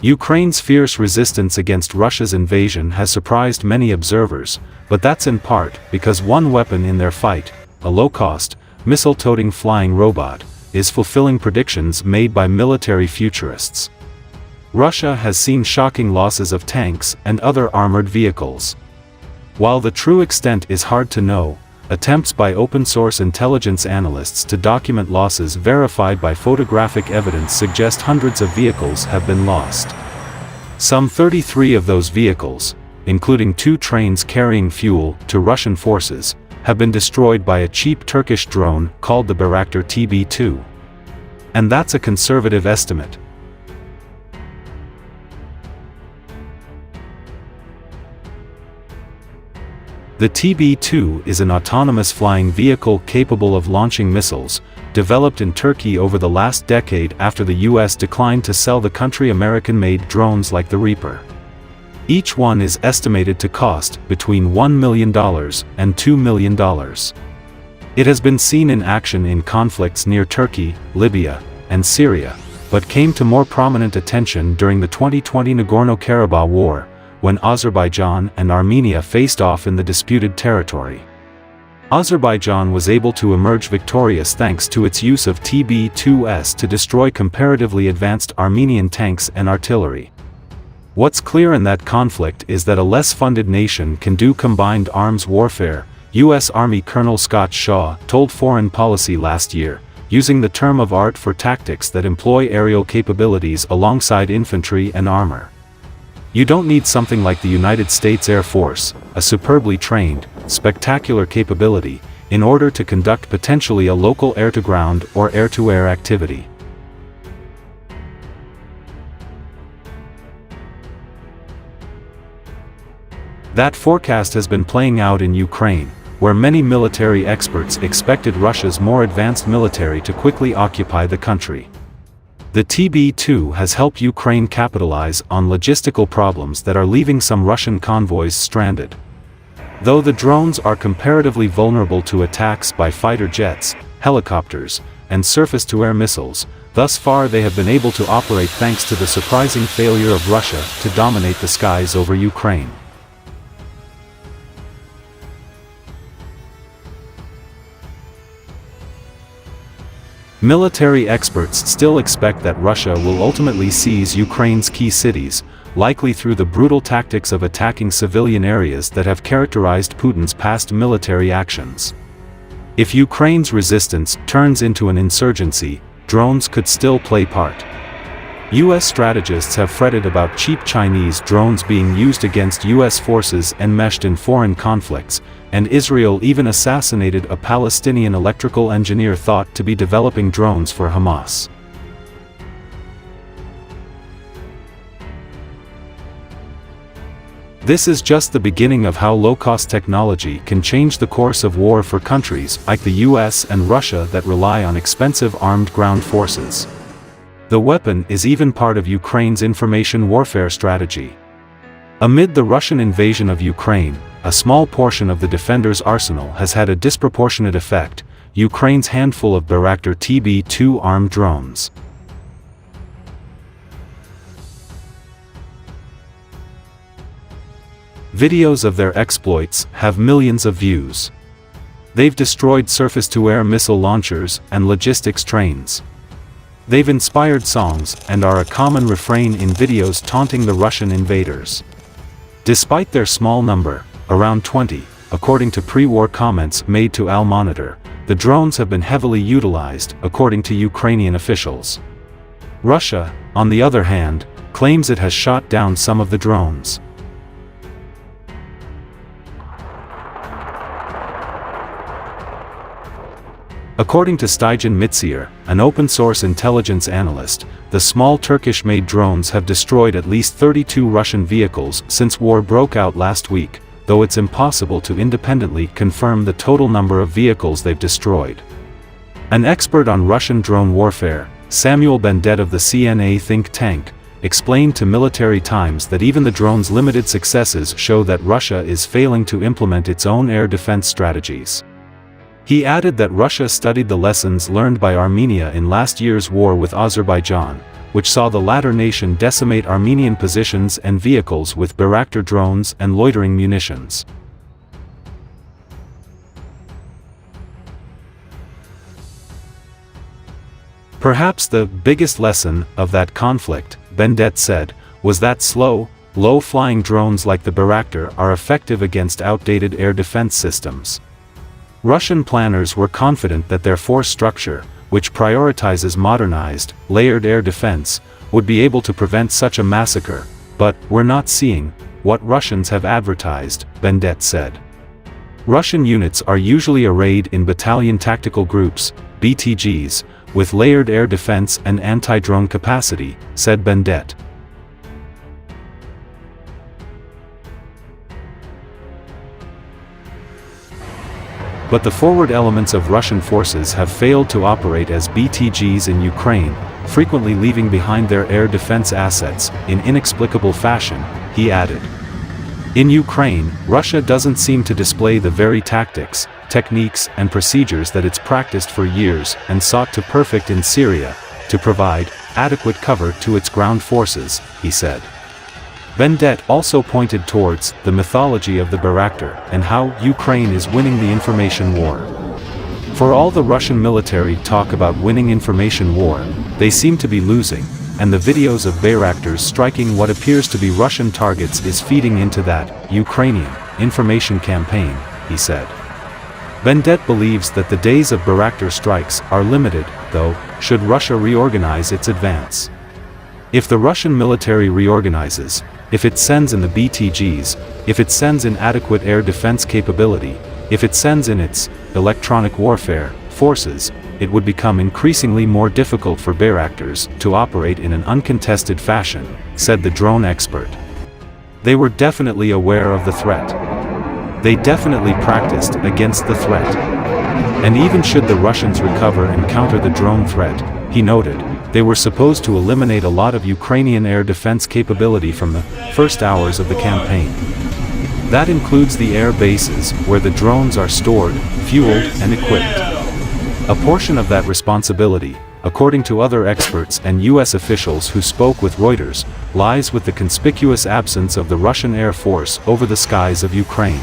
Ukraine's fierce resistance against Russia's invasion has surprised many observers, but that's in part because one weapon in their fight, a low-cost, missile-toting flying robot, is fulfilling predictions made by military futurists. Russia has seen shocking losses of tanks and other armored vehicles. While the true extent is hard to know, attempts by open-source intelligence analysts to document losses verified by photographic evidence suggest hundreds of vehicles have been lost. Some 33 of those vehicles, including 2 trains carrying fuel to Russian forces, have been destroyed by a cheap Turkish drone called the Bayraktar TB2. And that's a conservative estimate. The TB2 is an autonomous flying vehicle capable of launching missiles, developed in Turkey over the last decade after the US declined to sell the country American-made drones like the Reaper. Each one is estimated to cost between $1 million and $2 million. It has been seen in action in conflicts near Turkey, Libya, and Syria, but came to more prominent attention during the 2020 Nagorno-Karabakh War, when Azerbaijan and Armenia faced off in the disputed territory. Azerbaijan was able to emerge victorious thanks to its use of TB2s to destroy comparatively advanced Armenian tanks and artillery. What's clear in that conflict is that a less funded nation can do combined arms warfare, U.S. Army Colonel Scott Shaw told Foreign Policy last year, using the term of art for tactics that employ aerial capabilities alongside infantry and armor. You don't need something like the United States Air Force, a superbly trained, spectacular capability, in order to conduct potentially a local air-to-ground or air-to-air activity. That forecast has been playing out in Ukraine, where many military experts expected Russia's more advanced military to quickly occupy the country. The TB2 has helped Ukraine capitalize on logistical problems that are leaving some Russian convoys stranded. Though the drones are comparatively vulnerable to attacks by fighter jets, helicopters, and surface-to-air missiles, thus far they have been able to operate thanks to the surprising failure of Russia to dominate the skies over Ukraine. Military experts still expect that Russia will ultimately seize Ukraine's key cities, likely through the brutal tactics of attacking civilian areas that have characterized Putin's past military actions. If Ukraine's resistance turns into an insurgency, drones could still play part. U.S. strategists have fretted about cheap Chinese drones being used against U.S. forces enmeshed in foreign conflicts, and Israel even assassinated a Palestinian electrical engineer thought to be developing drones for Hamas. This is just the beginning of how low-cost technology can change the course of war for countries like the US and Russia that rely on expensive armed ground forces. The weapon is even part of Ukraine's information warfare strategy. Amid the Russian invasion of Ukraine, a small portion of the defender's arsenal has had a disproportionate effect: Ukraine's handful of Bayraktar TB2 armed drones. Videos of their exploits have millions of views. They've destroyed surface-to-air missile launchers and logistics trains. They've inspired songs and are a common refrain in videos taunting the Russian invaders. Despite their small number, around 20, according to pre-war comments made to Al Monitor, the drones have been heavily utilized, according to Ukrainian officials. Russia, on the other hand, claims it has shot down some of the drones. According to Steigen Mitsier, an open-source intelligence analyst, the small Turkish-made drones have destroyed at least 32 Russian vehicles since war broke out last week, though it's impossible to independently confirm the total number of vehicles they've destroyed. An expert on Russian drone warfare, Samuel Bendet of the CNA think tank, explained to Military Times that even the drone's limited successes show that Russia is failing to implement its own air defense strategies. He added that Russia studied the lessons learned by Armenia in last year's war with Azerbaijan, which saw the latter nation decimate Armenian positions and vehicles with Bayraktar drones and loitering munitions. Perhaps the biggest lesson of that conflict, Bendet said, was that slow, low-flying drones like the Bayraktar are effective against outdated air defense systems. Russian planners were confident that their force structure, which prioritizes modernized, layered air defense, would be able to prevent such a massacre, but we're not seeing what Russians have advertised, Bendet said. Russian units are usually arrayed in battalion tactical groups, BTGs, with layered air defense and anti-drone capacity, said Bendet. But the forward elements of Russian forces have failed to operate as BTGs in Ukraine, frequently leaving behind their air defense assets in inexplicable fashion, he added. In Ukraine, Russia doesn't seem to display the very tactics, techniques and procedures that it's practiced for years and sought to perfect in Syria, to provide adequate cover to its ground forces, he said. Bendet also pointed towards the mythology of the Bayraktar and how Ukraine is winning the information war. For all the Russian military talk about winning information war, they seem to be losing, and the videos of Bayraktars striking what appears to be Russian targets is feeding into that Ukrainian information campaign, he said. Bendet believes that the days of Bayraktar strikes are limited, though, should Russia reorganize its advance. If the Russian military reorganizes, if it sends in the BTGs, if it sends in adequate air defense capability, if it sends in its electronic warfare forces, it would become increasingly more difficult for Bayraktars to operate in an uncontested fashion, said the drone expert. They were definitely aware of the threat. They definitely practiced against the threat. And even should the Russians recover and counter the drone threat, he noted, they were supposed to eliminate a lot of Ukrainian air defense capability from the first hours of the campaign. That includes the air bases where the drones are stored, fueled, and equipped. A portion of that responsibility, according to other experts and US officials who spoke with Reuters, lies with the conspicuous absence of the Russian Air Force over the skies of Ukraine.